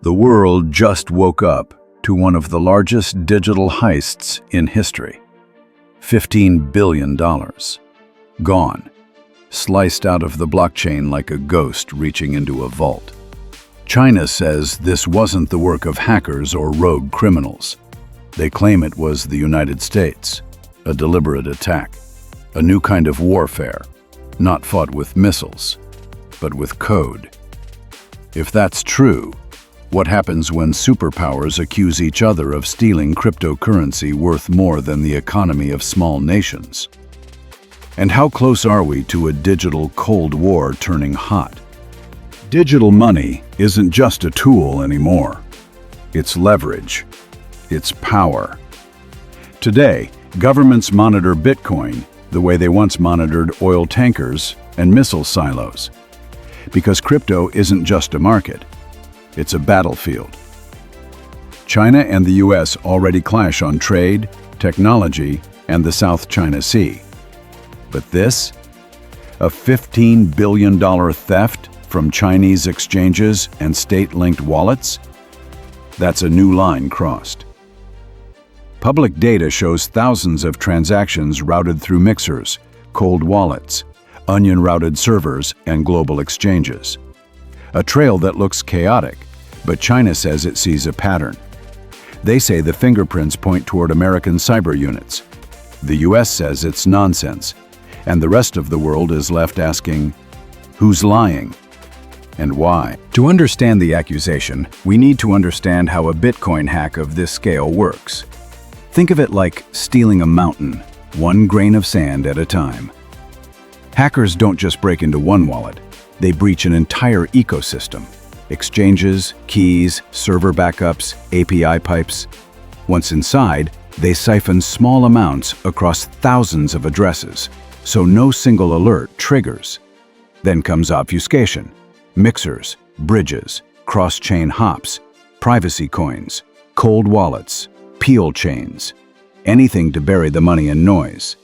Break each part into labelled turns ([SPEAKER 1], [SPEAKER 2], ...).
[SPEAKER 1] The world just woke up to one of the largest digital heists in history. $15 billion. Gone. Sliced out of the blockchain like a ghost reaching into a vault. China says this wasn't the work of hackers or rogue criminals. They claim it was the United States, a deliberate attack, a new kind of warfare, not fought with missiles, but with code. If that's true, what happens when superpowers accuse each other of stealing cryptocurrency worth more than the economy of small nations? And how close are we to a digital Cold War turning hot? Digital money isn't just a tool anymore. It's leverage. It's power. Today, governments monitor Bitcoin the way they once monitored oil tankers and missile silos. Because crypto isn't just a market. It's a battlefield. China and the U.S. already clash on trade, technology, and the South China Sea. But this? A $15 billion theft from Chinese exchanges and state-linked wallets? That's a new line crossed. Public data shows thousands of transactions routed through mixers, cold wallets, onion-routed servers, and global exchanges. A trail that looks chaotic, but China says it sees a pattern. They say the fingerprints point toward American cyber units. The U.S. says it's nonsense, and the rest of the world is left asking, who's lying? And why? To understand the accusation, we need to understand how a Bitcoin hack of this scale works. Think of it like stealing a mountain, one grain of sand at a time. Hackers don't just break into one wallet. They breach an entire ecosystem. Exchanges, keys, server backups, API pipes. Once inside, they siphon small amounts across thousands of addresses, so no single alert triggers. Then comes obfuscation. Mixers, bridges, cross-chain hops, privacy coins, cold wallets, peel chains. Anything to bury the money in noise.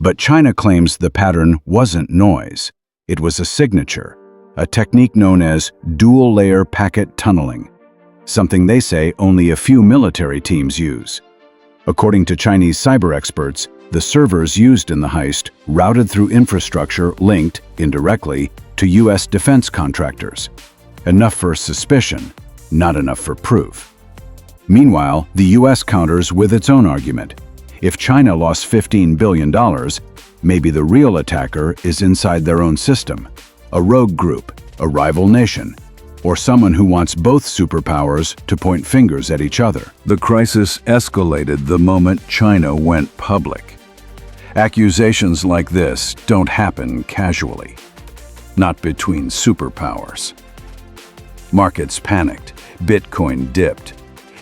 [SPEAKER 1] But China claims the pattern wasn't noise. It was a signature, a technique known as dual-layer packet tunneling, something they say only a few military teams use. According to Chinese cyber experts, the servers used in the heist routed through infrastructure linked, indirectly, to U.S. defense contractors. Enough for suspicion, not enough for proof. Meanwhile, the U.S. counters with its own argument. If China lost $15 billion, maybe the real attacker is inside their own system, a rogue group, a rival nation, or someone who wants both superpowers to point fingers at each other. The crisis escalated the moment China went public. Accusations like this don't happen casually, not between superpowers. Markets panicked, Bitcoin dipped,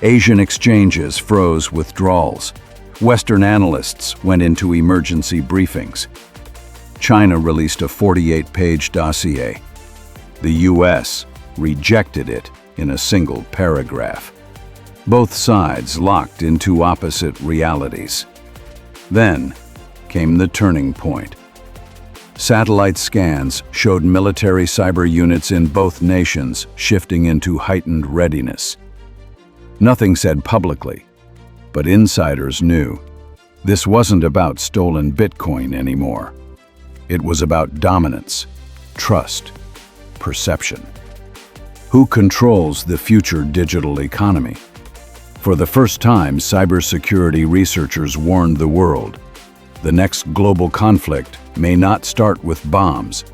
[SPEAKER 1] Asian exchanges froze withdrawals, Western analysts went into emergency briefings. China released a 48-page dossier. The U.S. rejected it in a single paragraph. Both sides locked into opposite realities. Then came the turning point. Satellite scans showed military cyber units in both nations shifting into heightened readiness. Nothing said publicly, but insiders knew. This wasn't about stolen Bitcoin anymore. It was about dominance, trust, perception. Who controls the future digital economy? For the first time, cybersecurity researchers warned the world. The next global conflict may not start with bombs,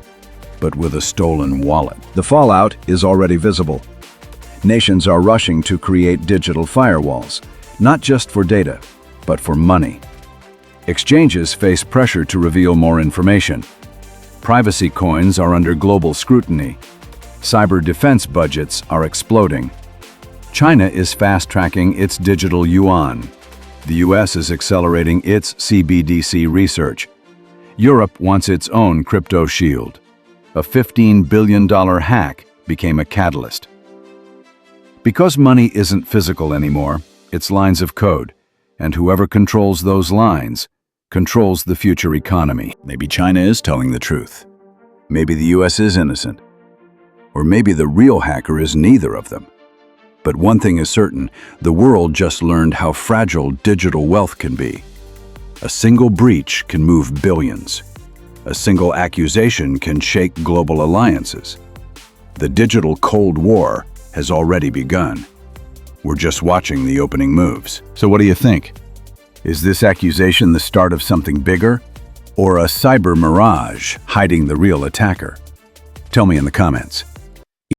[SPEAKER 1] but with a stolen wallet.
[SPEAKER 2] The fallout is already visible. Nations are rushing to create digital firewalls, not just for data, but for money. Exchanges face pressure to reveal more information. Privacy coins are under global scrutiny. Cyber defense budgets are exploding. China is fast-tracking its digital yuan. The U.S. is accelerating its CBDC research. Europe wants its own crypto shield. A $15 billion hack became a catalyst. Because money isn't physical anymore, it's lines of code, and whoever controls those lines controls the future economy. Maybe China is telling the truth. Maybe the U.S. is innocent. Or maybe the real hacker is neither of them.
[SPEAKER 1] But one thing is certain, the world just learned how fragile digital wealth can be. A single breach can move billions. A single accusation can shake global alliances. The digital Cold War has already begun. We're just watching the opening moves. So what do you think? Is this accusation the start of something bigger, or a cyber mirage hiding the real attacker? Tell me in the comments.